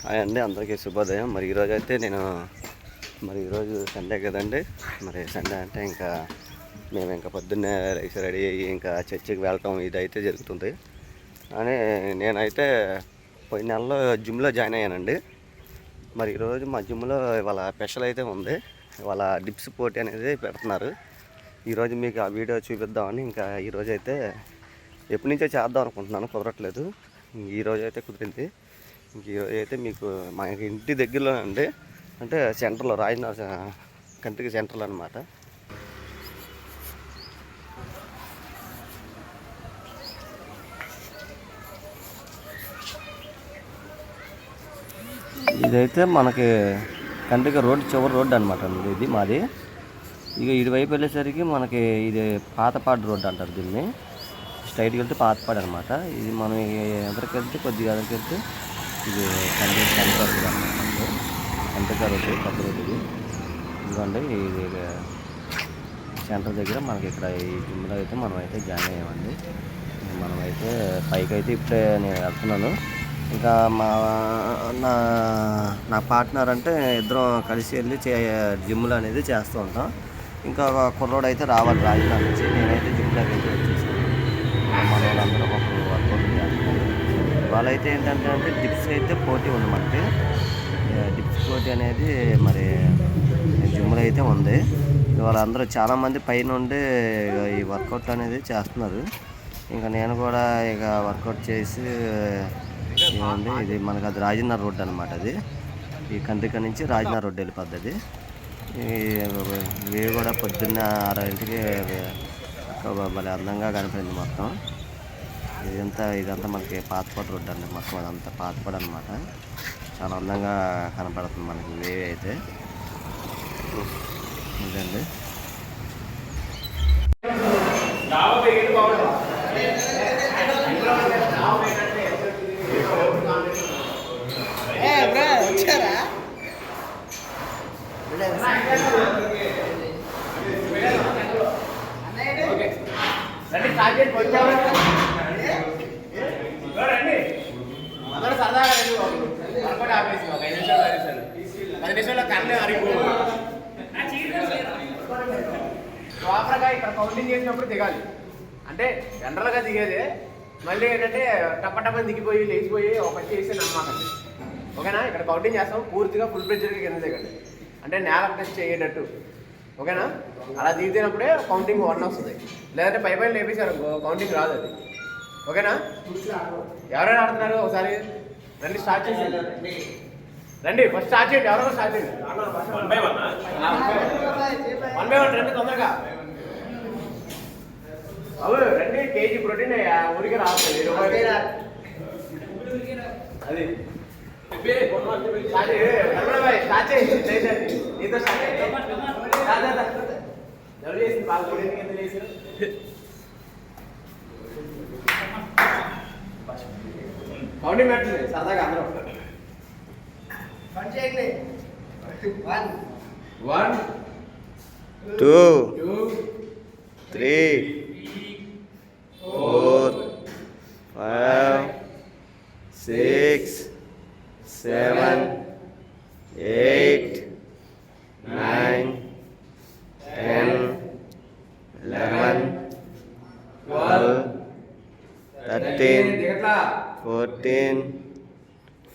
Hi అండి, అందరికీ శుభోదయం. మరి ఈరోజు అయితే నేను ఈరోజు సండే కదండి. మరి సండే అంటే ఇంకా మేము ఇంకా పొద్దున్నే రెడీ అయ్యి ఇంకా చర్చికి వెళ్ళటం ఇదైతే జరుగుతుంది. అని నేనైతే పోయిన నెలలో జిమ్లో జాయిన్ అయ్యానండి. మరి ఈరోజు మా జిమ్లో ఇవాళ స్పెషల్ అయితే ఉంది. ఇవాళ డిప్స్ పోటీ అనేది పెడుతున్నారు. ఈరోజు మీకు ఆ వీడియో చూపిద్దామని ఇంకా ఈరోజు అయితే ఎప్పటి నుంచో చేద్దాం అనుకుంటున్నాను, కుదరట్లేదు. ఈరోజు అయితే కుదిరింది. ఈరోజు అయితే మీకు మా ఇంటి దగ్గరలో అండి, అంటే సెంటర్లో రాజనగర్ కంట్రీకి సెంటర్లో అనమాట. ఇదైతే మనకి కంట్రీకి రోడ్ చివరి రోడ్డు అనమాట. ఇది మాది. ఇక ఇటువైపు వెళ్ళేసరికి మనకి ఇది పాతపాడు రోడ్డు అంటారు దీన్ని. స్ట్రైట్కి వెళ్తే పాతపాడు అనమాట. ఇది మనం ఎదరికి వెళ్తే కొద్దిగా ఎదరికి వెళ్తే ఇది కంట్రీ సెంటర్ అనమాట. కంట్రీకా రోడ్డు పెద్ద రోడ్డు ఇది. ఇదిగోండి, ఇది సెంటర్ దగ్గర మనకి ఇక్కడ ఈ జిమ్లో అయితే మనం అయితే జాయిన్ అయ్యామండి. మనమైతే పైకి అయితే ఇప్పుడే నేను వెళ్తున్నాను. ఇంకా నా పార్ట్నర్ అంటే ఇద్దరం కలిసి వెళ్ళి జిమ్లు అనేది చేస్తూ ఉంటాం. ఇంకా కుర్రోడు అయితే రావాలి రాజధాని నుంచి. నేనైతే జిమ్లోకి అయితే వచ్చేసాను. మన వాళ్ళందరూ ఒకరు వర్కౌట్ చేస్తున్నారు. వాళ్ళైతే ఏంటంటే డిప్స్ అయితే పోటీ ఉంది మనకి. డిప్స్ పోటీ అనేది మరి జిమ్లో అయితే ఉంది. వాళ్ళందరూ చాలామంది పైనుండి ఈ వర్కౌట్ అనేది చేస్తున్నారు. ఇంకా నేను కూడా ఇక వర్కౌట్ చేసి ఏమండి, ఇది మనకు అది రాజనగర్ రోడ్డు అనమాట. అది ఈ కంట్రీకా నుంచి రాజనగర్ రోడ్డు వెళ్ళిపోద్ది. అది ఇవి కూడా పొద్దున్న 6 భలే అందంగా కనిపించింది మొత్తం. ఇదంతా మనకి పాతపాడు రోడ్డు అండి. మొత్తం అదంతా పాతపాడు అనమాట. చాలా అందంగా కనపడుతుంది మనకి వేవ్ అయితే. ఇదండి. ఇక్కడ కౌంటింగ్ చేసినప్పుడు దిగాలి. అంటే జనరల్గా దిగేదే. మళ్ళీ ఏంటంటే టప్పటప్పని దిగిపోయి లేచిపోయి ఒక చేసి నమ్మకండి. ఓకేనా? ఇక్కడ కౌంటింగ్ చేస్తాం. పూర్తిగా ఫుల్ ప్రెషర్గా కింద దిగండి. అంటే నేల టచ్ చేయటట్టు. ఓకేనా? అలా దిగినప్పుడే కౌంటింగ్ 1 వస్తుంది. లేదంటే పైన లేపేశారు కౌంటింగ్ రాదు అది. ఓకేనా? ఎవరైనా ఆడుతున్నారు? ఒకసారి రండి, స్టార్ట్ చేసేయండి. రండి, ఫస్ట్ స్టార్ట్ చేయండి. ఎవరైనా స్టార్ట్ చేయండి. 1 by 1 రండి తొందరగా. అవు రండి. కేజీ ప్రోటీన్ ఊరికి రావాలి. అది స్టార్ట్ చేయండి. నీతో స్టార్ట్ ఎవరు చేసింది? బాగా ప్రోటీన్ కింద చేసారు. కౌంటింగ్ పెట్టండి సరదాగా అందరూ. 1 2 3 4 5 6 7 8 9 10 11 12 13 14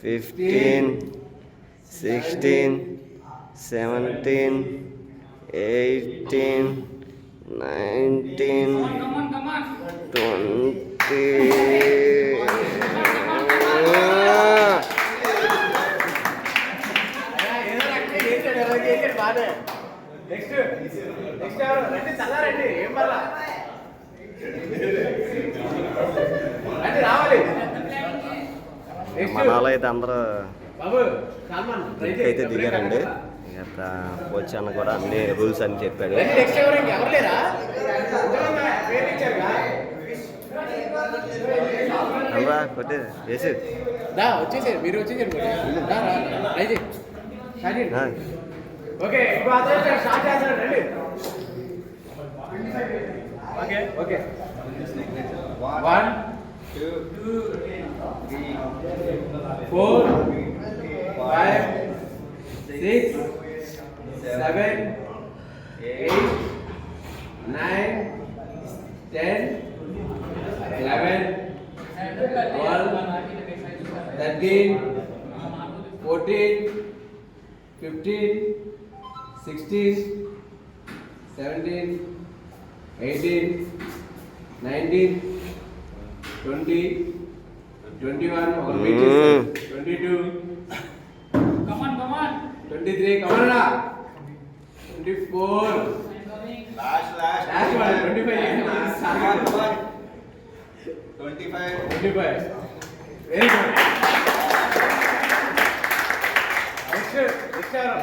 15 16 17 18 19 20 నెక్స్ట్ ఎవరు? రండి, చల్లారండి. ఏం పర్లా, రండి, రావాలి. మన వాళ్ళు అయితే అందరూ అయితే దిగారండి. కోచ్ అన్న కూడా అన్ని రూల్స్ అని చెప్పాడు. ఎవరు లేరా? అలా కొట్టే వేసి వచ్చేసారు. మీరు వచ్చేసారు. ఓకే, స్టార్ట్ చేస్తాను. రండి. Okay okay 1 2 3 4 6, 7, 8, 9, 10, 11, 12, 13, 14, 15, 16, 17, 18, 19, 20, 21, 22, Come on. 23, come on now. 24. Last one, 25. 25. Very good. Next arrow.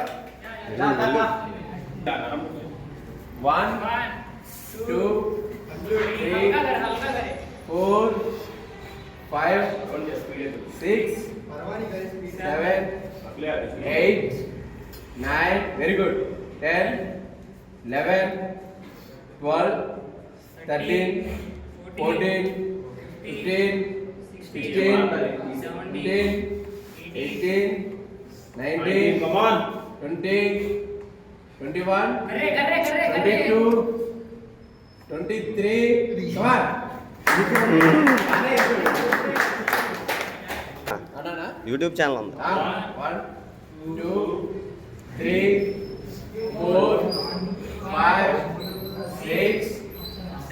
One, two, three, 4, 5, 6, 7, 8, 9, very good. 10, 11, 12, 13, 14, 15, 16, 17, 18, 19, 20, 21, 22, 23, come on. YouTube channel ఉంది. 1, 2, 3, 4, 5, 6,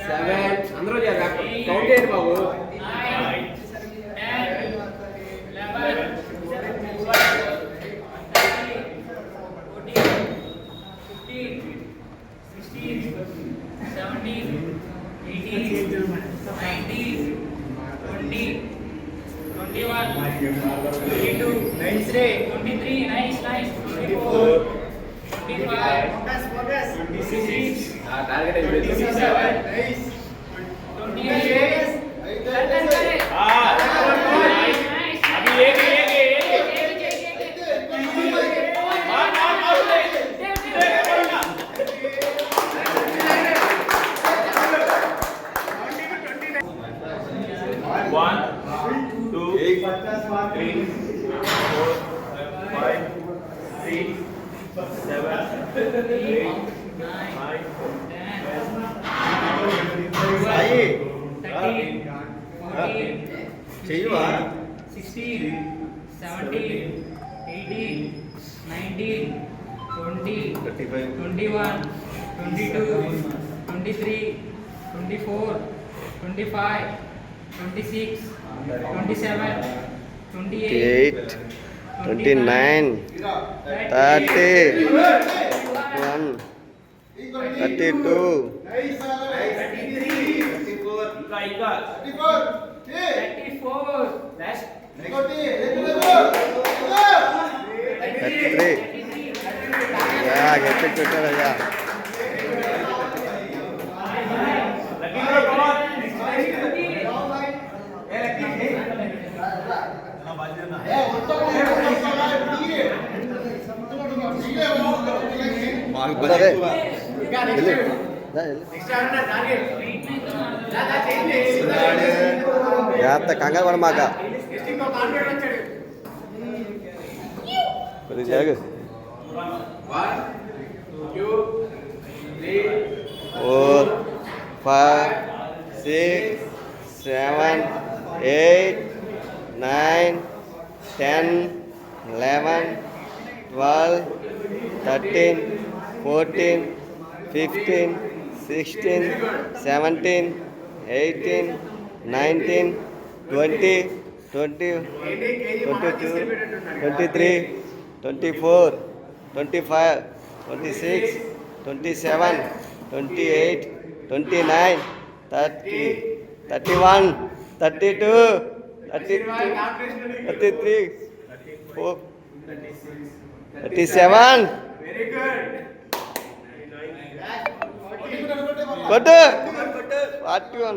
7, అందరూ చేయాలి. కౌంట్ చేయండి బాబు. 23, nice. 24, 25, 26, టార్గెట్ 27, 28. చెయ్యవా 16, 17, 18, 19, 20, 21, 22, 23, 24, 25, 26, 27, 28, 29, 30, 1, 32, 34. Last. 33. యా గట్టి కొట్టాడయ్యా. జాగ్రత్త కంగారు పడ మాక కొద్దిగా జాగు 4, 5, 6, 7, 8, 9, 10, 11, 12, 13, 14, 15, 16, 17, 18, 19, 20, 22, 23, 24, 25, 26, 27, 28, 29, 30, 31, 32, 33, 34, 37. కొట్టు 41.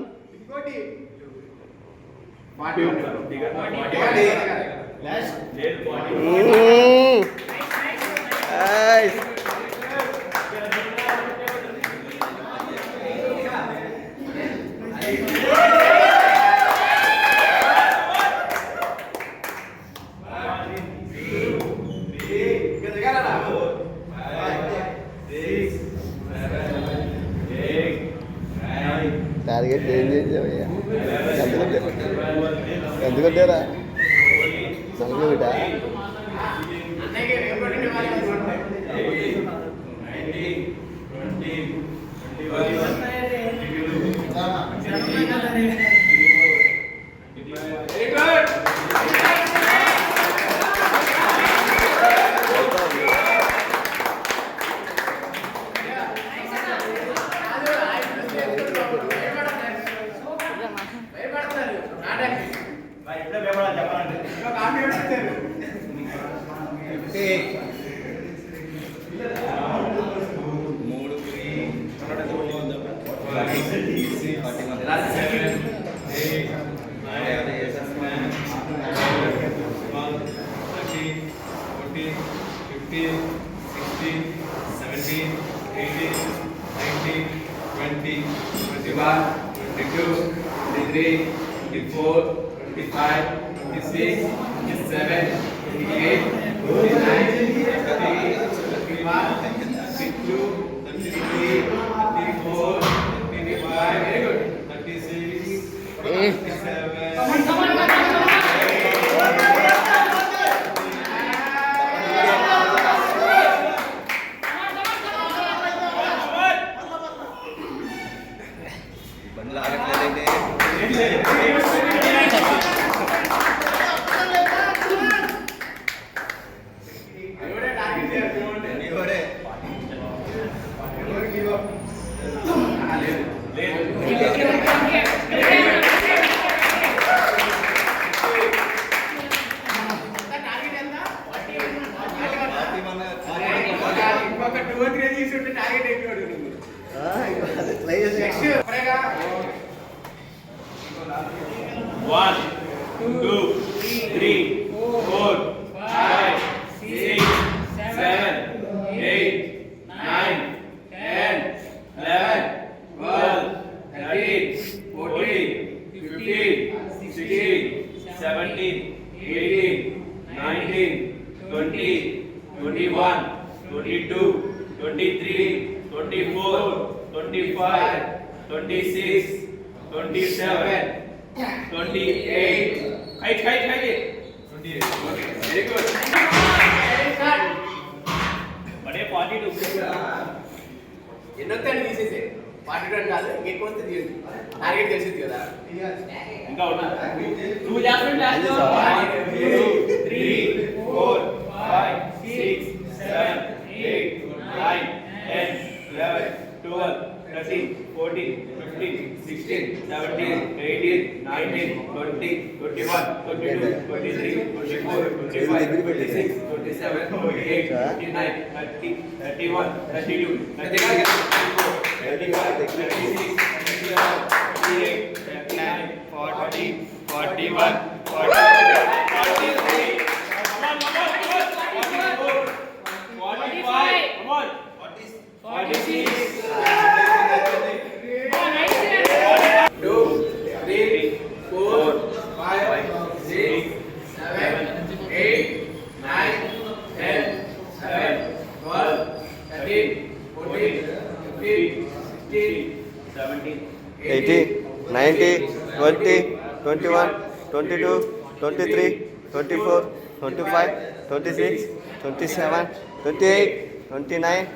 Nice. ఏం చేసావయ్యా ఎందుకంటారా సంగీట అన్నయ్యకి రేపటి వాళ్ళు ఎన్నొత్తాడు తీసేసే 42 కాదు ఎక్కువ వస్తే తీయండి టార్గెట్ తెలిసింది కదా ఇంకా ఉన్నా 2 చేస్తాను 2 3 4 5 6 7 8 9 10 11 12 13 14 15 16 17 18 19 20 21 22 23 24 25 26 27 28 29 30 31 32 33 35 36 37 38 39 40 41 43 45 come on 46 90, 20, 21, 22, 23, 24, 25, 26, 27, 28, 29,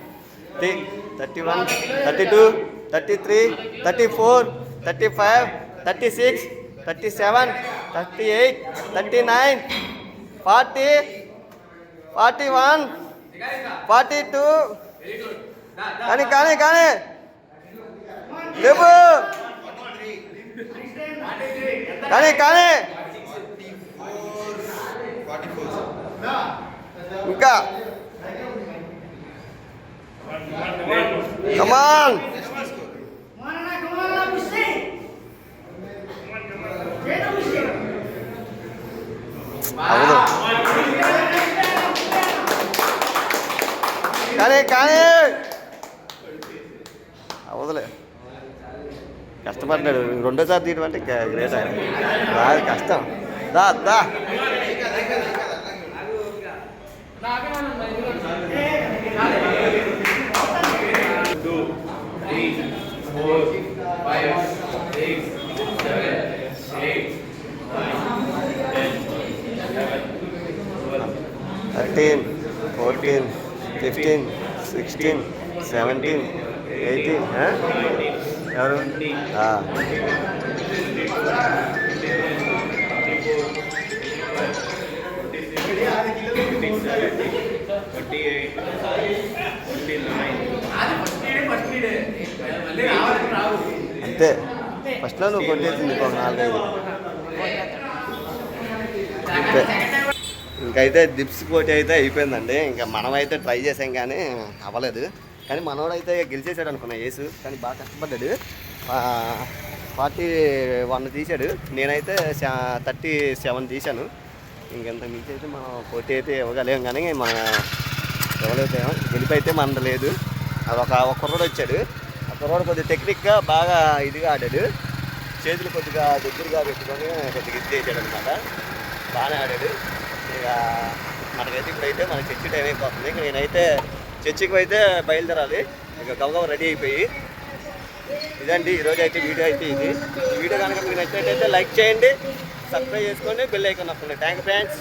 30, 31, 32, 33, 34, 35, 36, 37, 38, 39, 40, 41, 42. కానీ లేవు కానీ ఇంకా కమాన్ కానీ అవదలే కష్టపడ్డాడు రెండోసారి తీయడం అంటే గ్రేట్ ఆయన కష్టం దా 2 3 4 5 6 13, 14, 15, 16, 17, 18. ఎవరు? అంతే ఫస్ట్లో నువ్వు కొట్టేసింది ఒక 4-5. అంతే ఇంకైతే దిప్స్ పోటీ అయితే అయిపోయిందండి. ఇంకా మనమైతే ట్రై చేసాం కానీ అవ్వలేదు. కానీ మనోడైతే గెలిచేసాడు అనుకున్నా యేసు, కానీ బాగా కష్టపడ్డాడు. 41 తీశాడు, నేనైతే 37 తీశాను. ఇంకెంత మించి అయితే మనం పోటీ అయితే ఇవ్వగలేము, కానీ మనం ఇవ్వలేకపోయాం. గెలిపి అయితే మనది లేదు. అది ఒక కుర్రోడు వచ్చాడు. ఆ కుర్రోడు కొద్దిగా టెక్నిక్గా బాగా ఇదిగా ఆడాడు. చేతులు కొద్దిగా దగ్గరగా పెట్టుకొని కొద్దిగా ఇది చేశాడు అనమాట. బాగానే ఆడాడు. ఇక మనకైతే ఇప్పుడైతే మన చర్చి టైం అయిపోతుంది. ఇక నేనైతే చర్చికి అయితే బయలుదేరాలి. ఇక గబగబ రెడీ అయిపోయి. ఇదండి ఈరోజు అయితే వీడియో అయితే ఇది. ఈ వీడియో కనుక మీకు నచ్చినట్టయితే లైక్ చేయండి, సబ్స్క్రైబ్ చేసుకోండి, బెల్ ఐకాన్ నొక్కండి. Thank you friends.